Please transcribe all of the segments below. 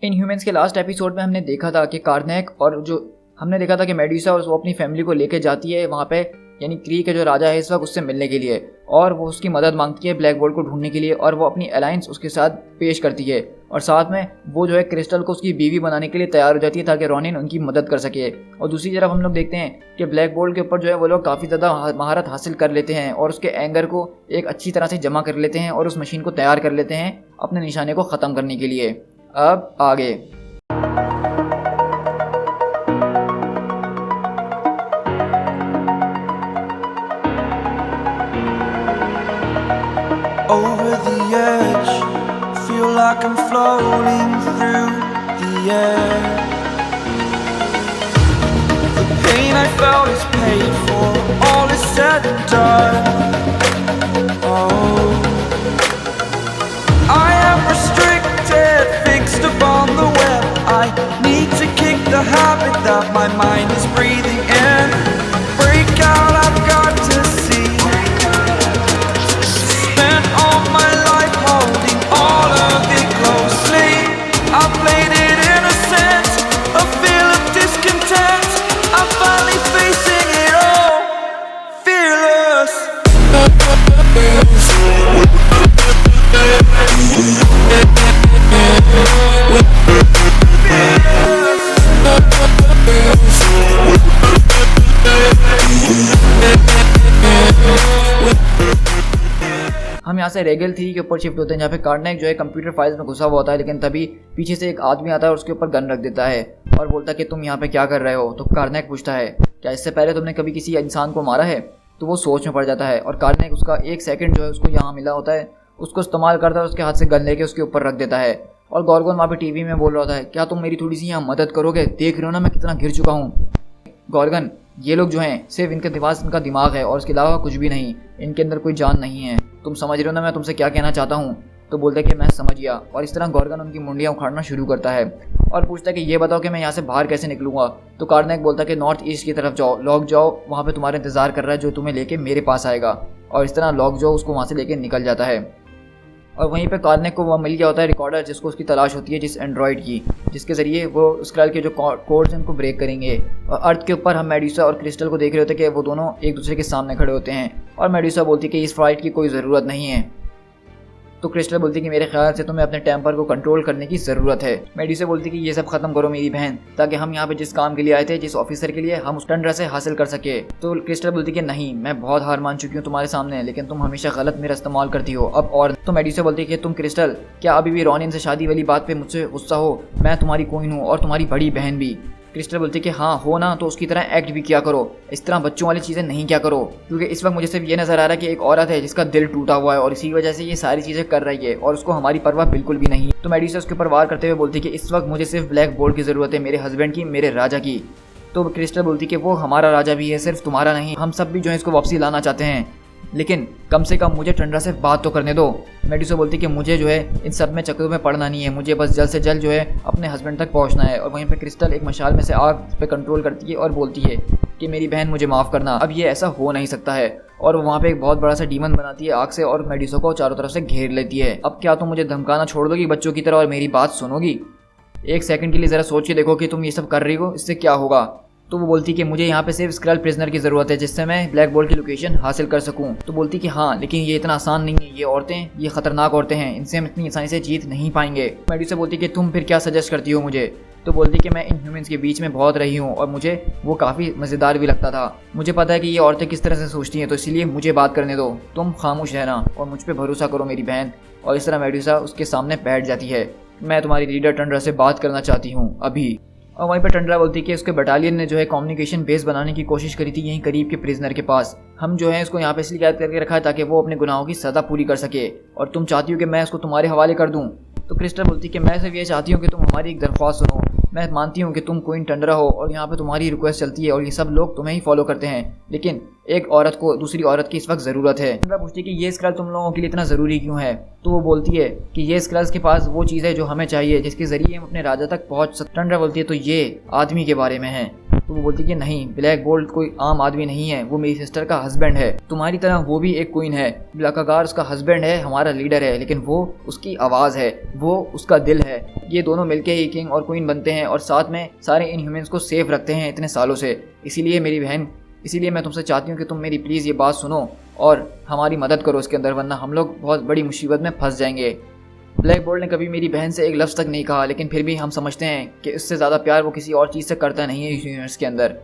Inhumans के last episode में हमने देखा था कि कार्नेक और जो हमने देखा था कि मेडुसा वो अपनी फैमिली को लेके जाती है वहाँ पे, यानी क्री के जो राजा है इस वक्त उससे मिलने के लिए, और वो उसकी मदद मांगती है ब्लैक बोल्ट को ढूंढने के लिए, और वो अपनी अलायंस उसके साथ पेश करती है, और साथ में वो जो है क्रिस्टल को उसकी बीवी बनाने के लिए तैयार हो जाती है ताकि रॉनिन उनकी मदद कर सके। और दूसरी तरफ हम लोग देखते हैं कि ब्लैक बोल्ट के ऊपर जो है वो लोग काफ़ी ज़्यादा महारत हासिल कर लेते हैं और उसके एंगर को एक अच्छी तरह से जमा कर लेते हैं और उस मशीन को तैयार कर लेते हैं अपने निशाने को ख़त्म करने के लिए। अब आगे over the edge, feel like I'm floating through the air. The pain I felt is paid for, all is said and done. Oh, I am restricted, fixed upon the web. I need to kick the habit that my mind is breathing in. Break out, I've got to see. Spent all my life holding all of it closely. I played it innocent, a feel of discontent. I'm finally facing it all, fearless. हम यहाँ से regal 3 के ऊपर shift होते हैं जहाँ पे कार्नेक जो है कंप्यूटर फाइल्स में घुसा हुआ होता है, लेकिन तभी पीछे से एक आदमी आता है और उसके ऊपर गन रख देता है और बोलता है कि तुम यहाँ पे क्या कर रहे हो। तो कार्नेक पूछता है क्या इससे पहले तुमने कभी किसी इंसान को मारा है। तो वो सोच में पड़ जाता है और कार्नेक उसका एक सेकंड जो है उसको यहाँ मिला होता है उसको इस्तेमाल करता है, उसके हाथ से गन लेके उसके ऊपर रख देता है। और गॉर्गन वहाँ पे टीवी में बोल रहा होता है क्या तुम मेरी थोड़ी सी यहाँ मदद करोगे, देख रहे हो ना मैं कितना घिर चुका हूँ। गॉर्गन ये लोग जो हैं सिर्फ इनका दिमाग है और उसके अलावा कुछ भी नहीं, इनके अंदर कोई जान नहीं है, तुम समझ रहे हो ना मैं तुमसे क्या कहना चाहता हूँ। तो बोलता है कि मैं समझ गया, और इस तरह गॉर्गन उनकी मुंडियाँ उखाड़ना शुरू करता है और पूछता है कि ये बताओ कि मैं यहाँ से बाहर कैसे निकलूंगा। तो कार्नेक बोलता है कि नॉर्थ ईस्ट की तरफ जाओ, लॉक जाओ वहाँ पे तुम्हारा इंतजार कर रहा है जो तुम्हें लेके मेरे पास आएगा। और इस तरह लॉक जाओ उसको वहाँ से लेके निकल जाता है। और वहीं पे कार्नेक को वह मिल गया होता है रिकॉर्डर जिसको उसकी तलाश होती है, जिस एंड्रॉइड की, जिसके ज़रिए वो स्क्रल के जो कोड्स हैं उनको ब्रेक करेंगे। और अर्थ के ऊपर हम मेडुसा और क्रिस्टल को देख रहे होते हैं कि वो दोनों एक दूसरे के सामने खड़े होते हैं और मेडुसा बोलती है कि इस फाइट की कोई ज़रूरत नहीं है। तो क्रिस्टल बोलती है कि मेरे ख्याल से तुम्हें अपने टेम्पर को कंट्रोल करने की ज़रूरत है। मेडुसा बोलती है कि ये सब खत्म करो मेरी बहन, ताकि हम यहाँ पे जिस काम के लिए आए थे, जिस ऑफिसर के लिए, हम उस टंडरा से हासिल कर सके। तो क्रिस्टल बोलती है कि नहीं, मैं बहुत हार मान चुकी हूँ तुम्हारे सामने, लेकिन तुम हमेशा गलत मेरा इस्तेमाल करती हो अब। और तो मेडुसा बोलती है कि तुम क्रिस्टल क्या अभी भी रॉनिन से शादी वाली बात पे मुझसे गुस्सा हो? मैं तुम्हारी क्वीन हूँ और तुम्हारी बड़ी बहन भी। क्रिस्टल बोलती है कि हाँ हो ना, तो उसकी तरह एक्ट भी किया करो, इस तरह बच्चों वाली चीज़ें नहीं क्या करो, क्योंकि इस वक्त मुझे सिर्फ ये नज़र आ रहा है कि एक औरत है जिसका दिल टूटा हुआ है और इसी वजह से ये सारी चीज़ें कर रही है और उसको हमारी परवाह बिल्कुल भी नहीं। तो मेडुसा उसके ऊपर वार करते हुए बोलती है कि इस वक्त मुझे सिर्फ ब्लैक बोल्ट की ज़रूरत है, मेरे हस्बैंड की, मेरे राजा की। तो क्रिस्टल बोलती है कि वो हमारा राजा भी है, सिर्फ तुम्हारा नहीं, हम सब भी जो है इसको वापसी लाना चाहते हैं, लेकिन कम से कम मुझे टंडरा से बात तो करने दो। मेडुसा बोलती है कि मुझे जो है इन सब में चक्करों में पड़ना नहीं है, मुझे बस जल्द से जल्द जो है अपने हस्बैंड तक पहुंचना है। और वहीं पे क्रिस्टल एक मशाल में से आग पे कंट्रोल करती है और बोलती है कि मेरी बहन मुझे माफ़ करना, अब ये ऐसा हो नहीं सकता है। और वहाँ पे एक बहुत बड़ा सा डीमन बनाती है आग से और मेडुसा को चारों तरफ से घेर लेती है। अब क्या तुम मुझे धमकाना छोड़ दोगी बच्चों की तरह और मेरी बात सुनोगी? एक सेकंड के लिए ज़रा सोच के देखो कि तुम ये सब कर रही हो, इससे क्या होगा। तो वो बोलती कि मुझे यहाँ पे सिर्फ स्क्रल प्रिजनर की ज़रूरत है जिससे मैं ब्लैक बोल्ट की लोकेशन हासिल कर सकूँ। तो बोलती कि हाँ, लेकिन ये इतना आसान नहीं है, ये औरतें, ये ख़तरनाक औरतें हैं, इनसे हम इतनी आसानी से जीत नहीं पाएंगे। मेडुसा बोलती कि तुम फिर क्या सजेस्ट करती हो मुझे? तो बोलती कि मैं इनह्यूमंस के बीच में बहुत रही हूँ और मुझे वो काफ़ी मज़ेदार भी लगता था, मुझे पता है कि ये औरतें किस तरह से सोचती हैं, तो इसलिए मुझे बात करने दो, तुम खामोश रहना और मुझ पर भरोसा करो मेरी बहन। और इस तरह मेडुसा उसके सामने बैठ जाती है। मैं तुम्हारी लीडर टंडरा से बात करना चाहती हूँ अभी। और वहीं पर टंडरा बोलती है कि उसके बटालियन ने जो है कम्युनिकेशन बेस बनाने की कोशिश करी थी यहीं करीब के प्रिजनर के पास, हम जो है इसको यहाँ पे इसलिए कैद करके रखा है ताकि वो अपने गुनाहों की सज़ा पूरी कर सके, और तुम चाहती हो कि मैं उसको तुम्हारे हवाले कर दूँ। तो क्रिस्टल बोलती है कि मैं सिर्फ ये चाहती हूँ कि तुम हमारी एक दरख्वास्त सुनो, मैं मानती हूँ कि तुम क्वीन टंडरा हो और यहाँ पे तुम्हारी रिक्वेस्ट चलती है और ये सब लोग तुम्हें ही फॉलो करते हैं, लेकिन एक औरत को दूसरी औरत की इस वक्त ज़रूरत है। टंडरा पूछती है कि ये स्क्रल तुम लोगों के लिए इतना ज़रूरी क्यों है? तो वो बोलती है कि ये स्क्रल्स के पास वो चीज़ है जो हमें चाहिए, जिसके ज़रिए हम अपने राजा तक पहुँच सकते। टंडरा बोलती है तो ये आदमी के बारे में है। तो वो बोलती कि नहीं, ब्लैक बोल्ट कोई आम आदमी नहीं है, वो मेरी सिस्टर का हस्बैंड है, तुम्हारी तरह वो भी एक क्वीन है। ब्लैकागार उसका हस्बैंड है, हमारा लीडर है, लेकिन वो उसकी आवाज़ है, वो उसका दिल है। ये दोनों मिलके ही किंग और क्वीन बनते हैं और साथ में सारे इनह्यूमंस को सेफ रखते हैं इतने सालों से। इसीलिए मेरी बहन, इसीलिए मैं तुमसे चाहती हूँ कि तुम मेरी प्लीज़ ये बात सुनो और हमारी मदद करो इसके अंदर, वरना हम लोग बहुत बड़ी मुसीबत में फंस जाएंगे। ब्लैक बोल्ट ने कभी मेरी बहन से एक लफ्ज़ तक नहीं कहा, लेकिन फिर भी हम समझते हैं कि इससे ज़्यादा प्यार वो किसी और चीज़ से करता नहीं है इस यूनिवर्स के अंदर।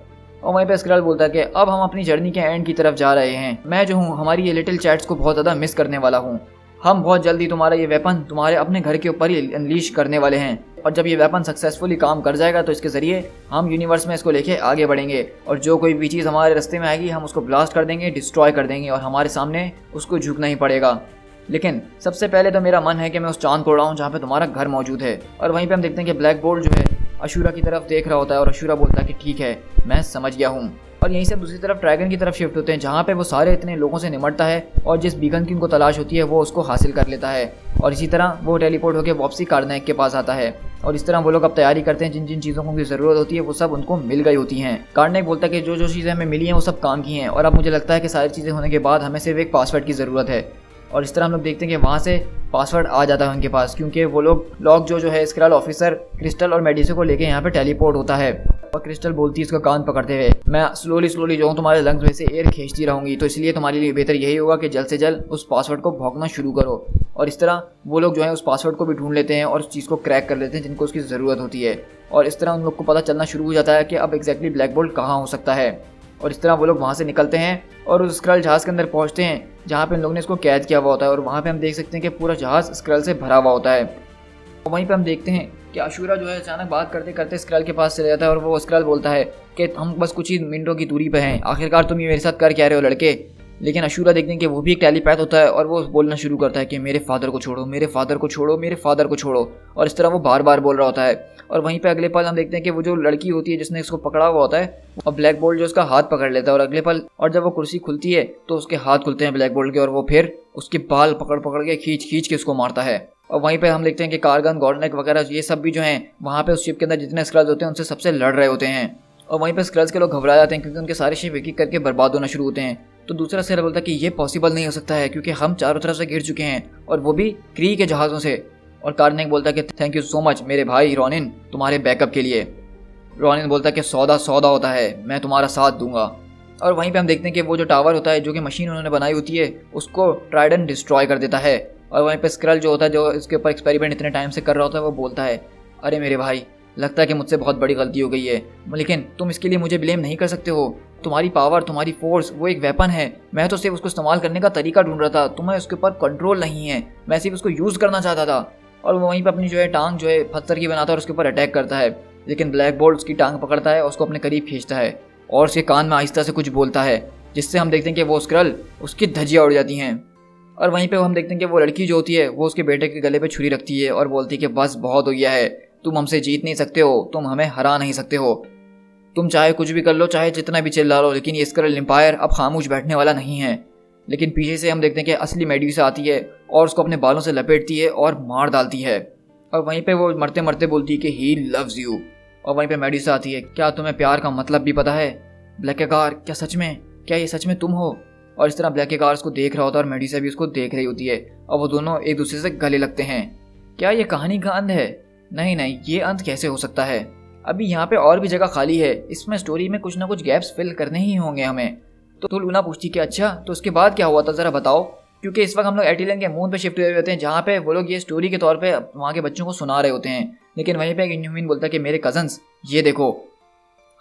और वहीं पे स्क्रल बोलता है कि अब हम अपनी जर्नी के एंड की तरफ जा रहे हैं। मैं जो हूँ, हमारी ये लिटिल चैट्स को बहुत ज़्यादा मिस करने वाला हूँ। हम बहुत जल्दी तुम्हारा ये वेपन तुम्हारे अपने घर के ऊपर ही अनलीश करने वाले हैं, और जब ये वेपन सक्सेसफुली काम कर जाएगा तो इसके ज़रिए हम यूनिवर्स में इसको लेके आगे बढ़ेंगे, और जो कोई भी चीज़ हमारे रास्ते में आएगी हम उसको ब्लास्ट कर देंगे, डिस्ट्रॉय कर देंगे, और हमारे सामने उसको झुकना ही पड़ेगा। लेकिन सबसे पहले तो मेरा मन है कि मैं उस चांद को उड़ाऊं जहाँ पे तुम्हारा घर मौजूद है। और वहीं पे हम देखते हैं कि ब्लैक बोल्ट जो है अशूरा की तरफ देख रहा होता है, और अशूरा बोलता है कि ठीक है, मैं समझ गया हूँ। और यहीं से दूसरी तरफ ड्रैगन की तरफ शिफ्ट होते हैं, जहाँ पे वो सारे इतने लोगों से निमटता है और जिस बीकन की उनको तलाश होती है वो उसको हासिल कर लेता है। और इसी तरह वो टेलीपोर्ट होकर वापसी कार्नेक के पास आता है, और इस तरह वो लोग अब तैयारी करते हैं। जिन जिन चीज़ों की ज़रूरत होती है वो सब उनको मिल गई होती हैं। कार्नेक बोलता है कि जो जो चीज़ें हमें मिली हैं वो सब काम की हैं, और अब मुझे लगता है कि सारी चीज़ें होने के बाद हमें सिर्फ एक पासवर्ड की ज़रूरत है। और इस तरह हम लोग देखते हैं कि वहाँ से पासवर्ड आ जाता है उनके पास, क्योंकि वो लोग जो है स्क्रल ऑफिसर क्रिस्टल और मेडिसे को लेके यहाँ पे टेलीपोर्ट होता है। और क्रिस्टल बोलती है इसका कान पकड़ते हुए, मैं स्लोली जो हूँ तुम्हारे लंग्स में से एयर खींचती रहूँगी, तो इसलिए तुम्हारे लिए बेहतर यही होगा कि जल्द से जल्द उस पासवर्ड को भौंकना शुरू करो। और इस तरह वो लोग जो है उस पासवर्ड को भी ढूंढ लेते हैं और उस चीज़ को क्रैक कर लेते हैं जिनको उसकी ज़रूरत होती है। और इस तरह उन लोग को पता चलना शुरू हो जाता है कि अब एग्जैक्टली ब्लैक बोल्ट कहाँ हो सकता है। और इस तरह वो लोग वहाँ से निकलते हैं और उस स्क्रल जहाज़ के अंदर पहुँचते हैं जहाँ पे इन लोगों ने इसको कैद किया हुआ होता है, और वहाँ पे हम देख सकते हैं कि पूरा जहाज़ स्क्रल से भरा हुआ होता है। और वहीं पे हम देखते हैं कि अशूरा जो है अचानक बात करते करते स्क्रल के पास चले जाता है, और वो स्क्रल बोलता है कि हम बस कुछ ही मिनटों की दूरी पे हैं, आखिरकार तुम ये मेरे साथ कर क्या रहे हो लड़के। लेकिन अशूरा देखते हैं कि वो भी एक टेलीपैथ होता है, और वो बोलना शुरू करता है कि मेरे फादर को छोड़ो, मेरे फादर को छोड़ो, मेरे फादर को छोड़ो। और इस तरह वो बार बार बोल रहा होता है। और वहीं पे अगले पल हम देखते हैं कि वो जो लड़की होती है जिसने इसको पकड़ा हुआ होता है, और ब्लैक बोल्ट जो उसका हाथ पकड़ लेता है, और अगले पल और जब वो कुर्सी खुलती है तो उसके हाथ खुलते हैं ब्लैक बोल्ट के, और वो फिर उसके बाल पकड़ पकड़ के खींच के उसको मारता है। और वहीं पे हम देखते हैं कि कार्गन, गॉर्डनेक वगैरह ये सब भी जो हैं वहाँ पे उस शिप के अंदर जितने स्क्रल्स होते हैं उनसे सबसे लड़ रहे होते हैं। और वहीं पे स्क्रल्स के लोग घबरा जाते हैं क्योंकि उनके सारे शिप एक एक करके बर्बाद होना शुरू होते हैं। तो दूसरा स्क्रल बोलता है कि ये पॉसिबल नहीं हो सकता है क्योंकि हम चारों तरफ से घिर चुके हैं, और वो भी क्री के जहाज़ों से। और कार्नेक बोलता है कि थैंक यू सो मच मेरे भाई रॉनिन, तुम्हारे बैकअप के लिए। रॉनिन बोलता है कि सौदा होता है, मैं तुम्हारा साथ दूंगा। और वहीं पे हम देखते हैं कि वो जो टावर होता है जो कि मशीन उन्होंने बनाई होती है उसको ट्राइडन डिस्ट्रॉय कर देता है। और वहीं पे स्क्रल जो होता है जो इसके ऊपर एक्सपेरिमेंट इतने टाइम से कर रहा होता है वो बोलता है, अरे मेरे भाई, लगता है कि मुझसे बहुत बड़ी गलती हो गई है, लेकिन तुम इसके लिए मुझे ब्लेम नहीं कर सकते हो। तुम्हारी पावर, तुम्हारी फोर्स वो एक वेपन है, मैं तो सिर्फ उसको इस्तेमाल करने का तरीका ढूंढ रहा था, तुम्हें उसके ऊपर कंट्रोल नहीं है, मैं सिर्फ उसको यूज़ करना चाहता था। और वो वहीं पर अपनी जो है टांग जो है पत्थर की बनाता है और उसके ऊपर अटैक करता है, लेकिन ब्लैक बोल्ट उसकी टांग पकड़ता है और उसको अपने करीब खींचता है और उसके कान में आहिस्ता से कुछ बोलता है, जिससे हम देखते हैं कि वो स्क्रल उसकी धज्जियाँ उड़ जाती हैं। और वहीं पे हम देखते हैं कि वो लड़की जो होती है वो उसके बेटे के गले पे छुरी रखती है और बोलती है कि बस बहुत हो गया है, तुम हमसे जीत नहीं सकते हो, तुम हमें हरा नहीं सकते हो, तुम चाहे कुछ भी कर लो, चाहे जितना भी चिल्ला लो, लेकिन ये स्क्रल एम्पायर अब खामोश बैठने वाला नहीं है। लेकिन पीछे से हम देखते हैं कि असली मेड्यूसा आती है और उसको अपने बालों से लपेटती है और मार डालती है। और वहीं पे वो मरते मरते बोलती है कि ही लव्स यू। और वहीं पे मेड्यूसा आती है, क्या तुम्हें प्यार का मतलब भी पता है? ब्लैकेगार, क्या ये सच में तुम हो? और इस तरह ब्लैकेगार उसको देख रहा होता है और मेड्यूसा भी उसको देख रही होती है, और वो दोनों एक दूसरे से गले लगते हैं। क्या ये कहानी का अंत है? नहीं, ये अंत कैसे हो सकता है? अभी यहाँ पे और भी जगह खाली है, इसमें स्टोरी में कुछ ना कुछ गैप्स फिल करने ही होंगे हमें। तो लूना पूछती कि अच्छा, तो उसके बाद क्या हुआ था, ज़रा बताओ। क्योंकि इस वक्त हम लोग एटिलन के मून पे शिफ्ट हुए होते हैं, जहाँ पे वो लोग ये स्टोरी के तौर पे वहाँ के बच्चों को सुना रहे होते हैं। लेकिन वहीं पे एक इनह्यूमन बोलता है कि मेरे कजन्स, ये देखो,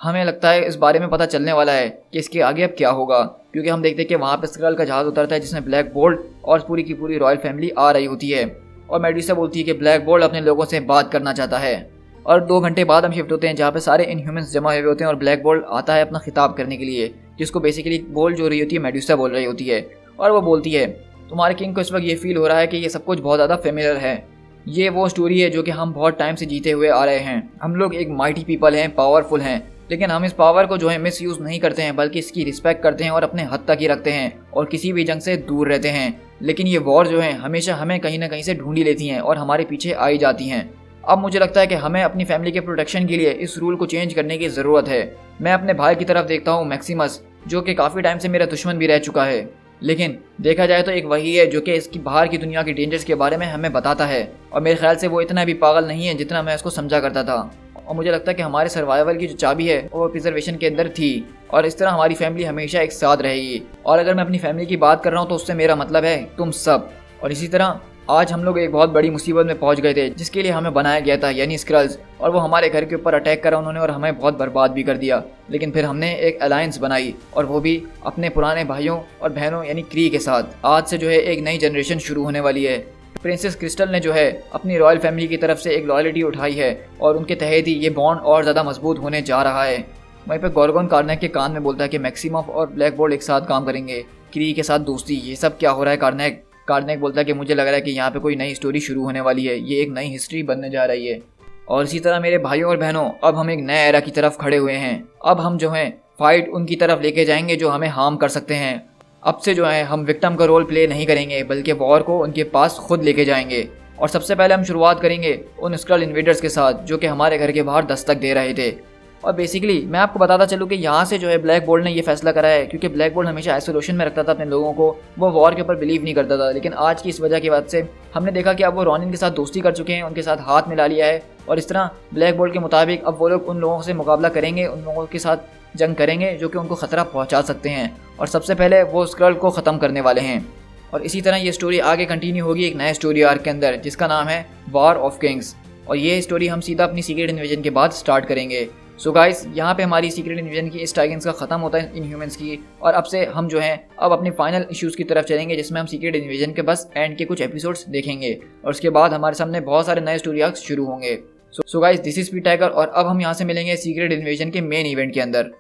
हमें लगता है इस बारे में पता चलने वाला है कि इसके आगे अब क्या होगा। क्योंकि हम देखते हैं कि वहाँ पे स्क्रल का जहाज़ उतरता है जिसमें ब्लैक बोल्ट और पूरी की पूरी रॉयल फैमिली आ रही होती है, और मेड्यूसा बोलती है कि ब्लैक बोल्ट अपने लोगों से बात करना चाहता है। और 2 घंटे बाद हम शिफ्ट होते हैं जहाँ पे सारे इनह्यूमंस जमा हुए होते हैं और ब्लैक बोल्ट आता है अपना खिताब करने के लिए, जिसको बेसिकली बोल जो रही होती है मेड्यूसा बोल रही होती है। और वो बोलती है, तुम्हारे किंग को इस वक्त ये फील हो रहा है कि ये सब कुछ बहुत ज़्यादा फेमिलियर है, ये वो स्टोरी है जो कि हम बहुत टाइम से जीते हुए आ रहे हैं। हम लोग एक माइटी पीपल हैं, पावरफुल हैं, लेकिन हम इस पावर को जो है मिस यूज़ नहीं करते हैं, बल्कि इसकी रिस्पेक्ट करते हैं और अपने हद तक ही रखते हैं और किसी भी जंग से दूर रहते हैं। लेकिन ये वॉर जो है हमेशा हमें कहीं ना कहीं से ढूंढी लेती हैं और हमारे पीछे आई जाती हैं। अब मुझे लगता है कि हमें अपनी फैमिली के प्रोटेक्शन के लिए इस रूल को चेंज करने की ज़रूरत है। मैं अपने भाई की तरफ देखता हूँ मैक्सिमस, जो कि काफ़ी टाइम से मेरा दुश्मन भी रह चुका है, लेकिन देखा जाए तो एक वही है जो कि इसकी बाहर की दुनिया की डेंजर्स के बारे में हमें बताता है। और मेरे ख्याल से वो इतना भी पागल नहीं है जितना मैं उसको समझा करता था। और मुझे लगता है कि हमारे सर्वाइवल की जो चाबी है वो प्रिजर्वेशन के अंदर थी, और इस तरह हमारी फैमिली हमेशा एक साथ रहेगी। और अगर मैं अपनी फैमिली की बात कर रहा हूँ तो उससे मेरा मतलब है तुम सब। और इसी तरह आज हम लोग एक बहुत बड़ी मुसीबत में पहुंच गए थे जिसके लिए हमें बनाया गया था, यानी स्क्रल्स। और वो हमारे घर के ऊपर अटैक करा उन्होंने और हमें बहुत बर्बाद भी कर दिया। लेकिन फिर हमने एक अलायंस बनाई, और वो भी अपने पुराने भाइयों और बहनों यानी क्री के साथ। आज से जो है एक नई जनरेशन शुरू होने वाली है। प्रिंसेस क्रिस्टल ने जो है अपनी रॉयल फैमिली की तरफ से एक लॉयल्टी उठाई है, और उनके तहत ही ये बॉन्ड और ज़्यादा मजबूत होने जा रहा है। वहीं पर गॉर्गोन कार्नेक के कान में बोलता है कि मैक्सिमम और ब्लैक बोल्ट एक साथ काम करेंगे, क्री के साथ दोस्ती। ये सब क्या हो रहा है कार्नेक? कार्नेक बोलता है कि मुझे लग रहा है कि यहाँ पे कोई नई स्टोरी शुरू होने वाली है, ये एक नई हिस्ट्री बनने जा रही है। और इसी तरह मेरे भाइयों और बहनों, अब हम एक नए एरा की तरफ खड़े हुए हैं। अब हम जो हैं फाइट उनकी तरफ लेके जाएंगे जो हमें हार्म कर सकते हैं। अब से जो है हम विक्टिम का रोल प्ले नहीं करेंगे, बल्कि वॉर को उनके पास खुद लेके जाएंगे। और सबसे पहले हम शुरुआत करेंगे उन स्क्रल इन्वेडर्स के साथ जो कि हमारे घर के बाहर दस्तक दे रहे थे। और बेसिकली मैं आपको बताता चलूँ कि यहाँ से जो है ब्लैक बोल्ट ने ये फैसला करा है, क्योंकि ब्लैक बोल्ट हमेशा आइसोलेशन में रखता था अपने लोगों को, वो वॉर के ऊपर बिलीव नहीं करता था। लेकिन आज की इस वजह की बात से हमने देखा कि अब वो रॉनिन के साथ दोस्ती कर चुके हैं, उनके साथ हाथ मिला लिया है। और इस तरह ब्लैक बोल्ट के मुताबिक अब वो लोग उन लोगों से मुकाबला करेंगे, उन लोगों के साथ जंग करेंगे जो कि उनको खतरा पहुँचा सकते हैं। और सबसे पहले वो स्क्रल को ख़त्म करने वाले हैं। और इसी तरह ये स्टोरी आगे कंटिन्यू होगी एक नए स्टोरी आर्क के अंदर, जिसका नाम है वॉर ऑफ किंग्स। और ये स्टोरी हम सीधा अपनी सीक्रेट इन्वेजन के बाद स्टार्ट करेंगे। सो गाइस, यहाँ पे हमारी सीक्रेट इन्वेजन की इस टाइगन्स का ख़त्म होता है इनह्यूमंस की। और अब से हम जो हैं अब अपनी फाइनल इश्यूज़ की तरफ चलेंगे, जिसमें हम सीक्रेट इन्वेजन के बस एंड के कुछ एपिसोड्स देखेंगे। और उसके बाद हमारे सामने बहुत सारे नए स्टोरी आर्क्स शुरू होंगे। So guys, this is P tiger, और अब हम यहाँ से मिलेंगे सीक्रेट इन्वेजन के मेन इवेंट के अंदर।